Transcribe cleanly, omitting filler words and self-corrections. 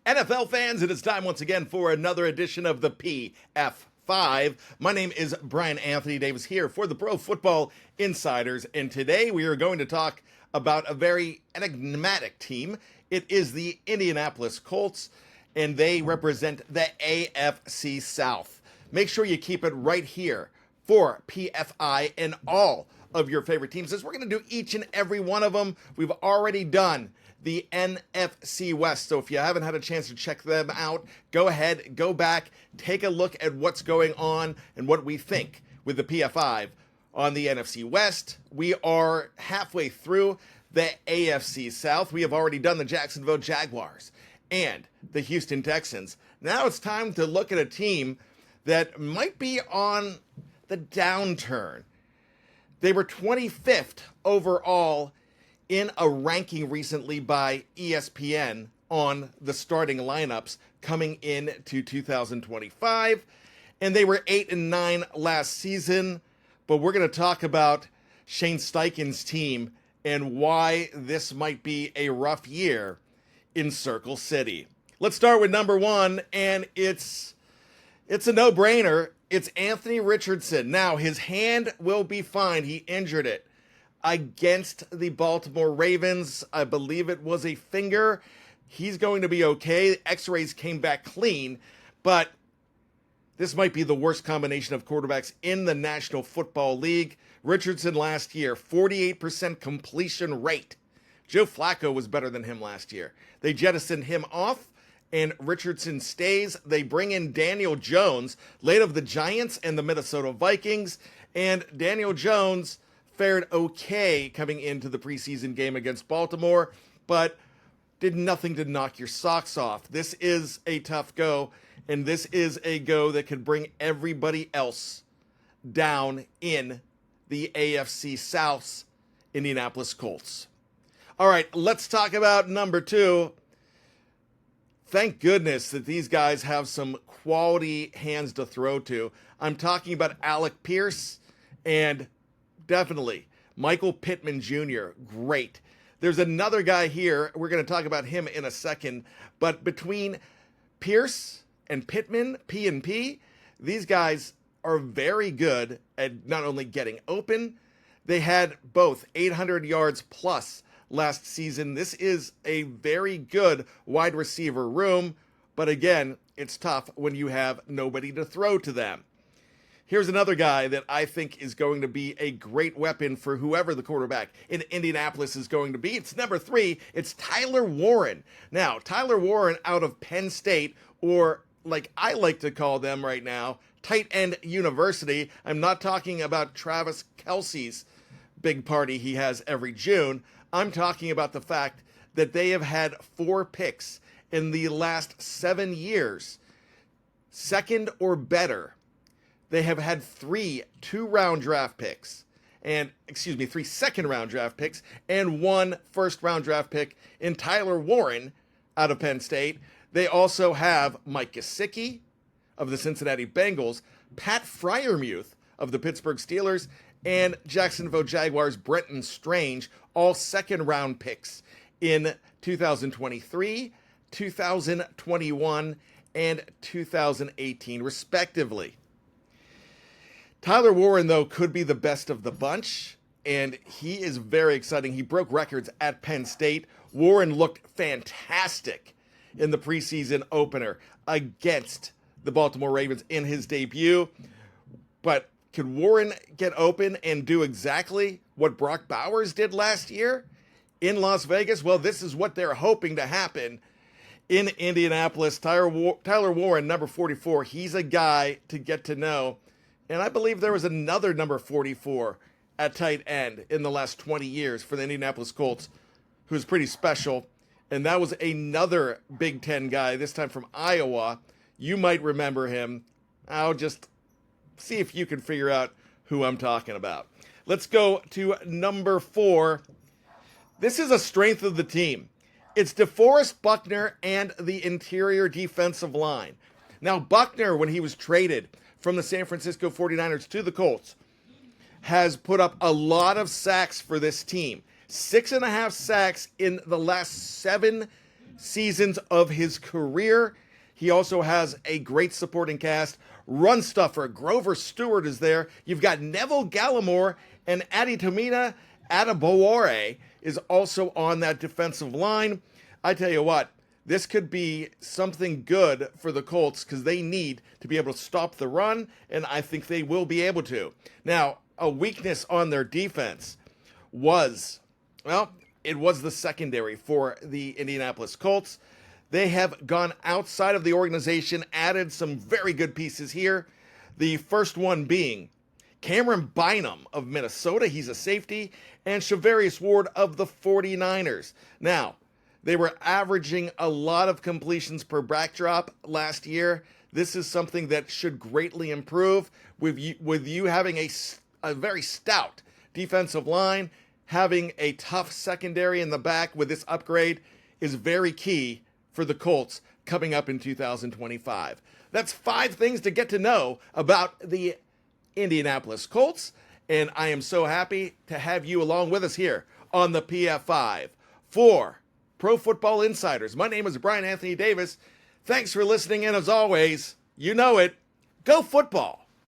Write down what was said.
NFL fans, it is time once again for another edition of the PFIve. My name is Bryan Davis here for the Pro Football Insiders, and today we are going to talk about a very enigmatic team. It is the Indianapolis Colts, and they represent the AFC South. Make sure you keep it right here for PFI and all of your favorite teams, as we're going to do each and every one of them. We've already done the NFC West, so if you haven't had a chance to check them out, go ahead, go back, take a look at what's going on and what we think with the PFIve on the NFC West. We are halfway through the AFC South. We have already done the Jacksonville Jaguars and the Houston Texans. Now it's time to look at a team that might be on the downturn. They were 25th overall in a ranking recently by ESPN on the starting lineups coming into 2025, and they were 8-9 last season. But we're going to talk about Shane Steichen's team and why this might be a rough year in Circle City. Let's start with number one, and it's a no-brainer. It's Anthony Richardson. Now, his hand will be fine. He injured it against the Baltimore Ravens. I believe it was a finger. He's going to be okay. X-rays came back clean, but this might be the worst combination of quarterbacks in the National Football League. Richardson last year, 48% completion rate. Joe Flacco was better than him last year. They jettisoned him off, and Richardson stays. They bring in Daniel Jones, late of the Giants and the Minnesota Vikings, and Daniel Jones fared okay coming into the preseason game against Baltimore, but did nothing to knock your socks off. This is a tough go, and this is a go that could bring everybody else down in the AFC South's Indianapolis Colts. All right, let's talk about number two. Thank goodness that these guys have some quality hands to throw to. I'm talking about Alec Pierce and definitely Michael Pittman Jr. Great. There's another guy here. We're going to talk about him in a second. But between Pierce and Pittman, P&P, these guys are very good at not only getting open, they had both 800 yards plus last season. This is a very good wide receiver room, but again, it's tough when you have nobody to throw to them. Here's another guy that I think is going to be a great weapon for whoever the quarterback in Indianapolis is going to be. It's number three. It's Tyler Warren. Now, Tyler Warren out of Penn State, or like I like to call them right now, Tight End University. I'm not talking about Travis Kelce's big party he has every June. I'm talking about the fact that they have had 4 picks in the last 7 years, second or better. They have had 3 2-round draft picks, and 3 second-round draft picks, and 1 first-round draft pick in Tyler Warren out of Penn State. They also have Mike Gesicki of the Cincinnati Bengals, Pat Freiermuth of the Pittsburgh Steelers, and Jacksonville Jaguars' Brenton Strange, all second-round picks in 2023, 2021, and 2018, respectively. Tyler Warren, though, could be the best of the bunch, and he is very exciting. He broke records at Penn State. Warren looked fantastic in the preseason opener against the Baltimore Ravens in his debut, but could Warren get open and do exactly what Brock Bowers did last year in Las Vegas? Well, this is what they're hoping to happen in Indianapolis. Tyler Warren, number 44, he's a guy to get to know. And I believe there was another number 44 at tight end in the last 20 years for the Indianapolis Colts who's pretty special. And that was another Big Ten guy, this time from Iowa. You might remember him. I'll just see if you can figure out who I'm talking about. Let's go to number 4. This is a strength of the team. It's DeForest Buckner and the interior defensive line. Now, Buckner, when he was traded from the San Francisco 49ers to the Colts, has put up a lot of sacks for this team. 6.5 sacks in the last 7 seasons of his career. He also has a great supporting cast. Run stuffer Grover Stewart is there. You've got Neville Gallimore and Aditomina Adebawore is also on that defensive line. I tell you what, this could be something good for the Colts because they need to be able to stop the run, and I think they will be able to. Now, a weakness on their defense was, well, it was the secondary for the Indianapolis Colts. They have gone outside of the organization, added some very good pieces here. The first one being Cameron Bynum of Minnesota. He's a safety. And Shavarius Ward of the 49ers. Now, they were averaging a lot of completions per backdrop last year. This is something that should greatly improve with you having a very stout defensive line. Having a tough secondary in the back with this upgrade is very key for the Colts coming up in 2025. That's 5 things to get to know about the Indianapolis Colts, and I am so happy to have you along with us here on the PFIve for Pro Football Insiders. My name is Bryan Davis. Thanks for listening, and as always, you know it, go football.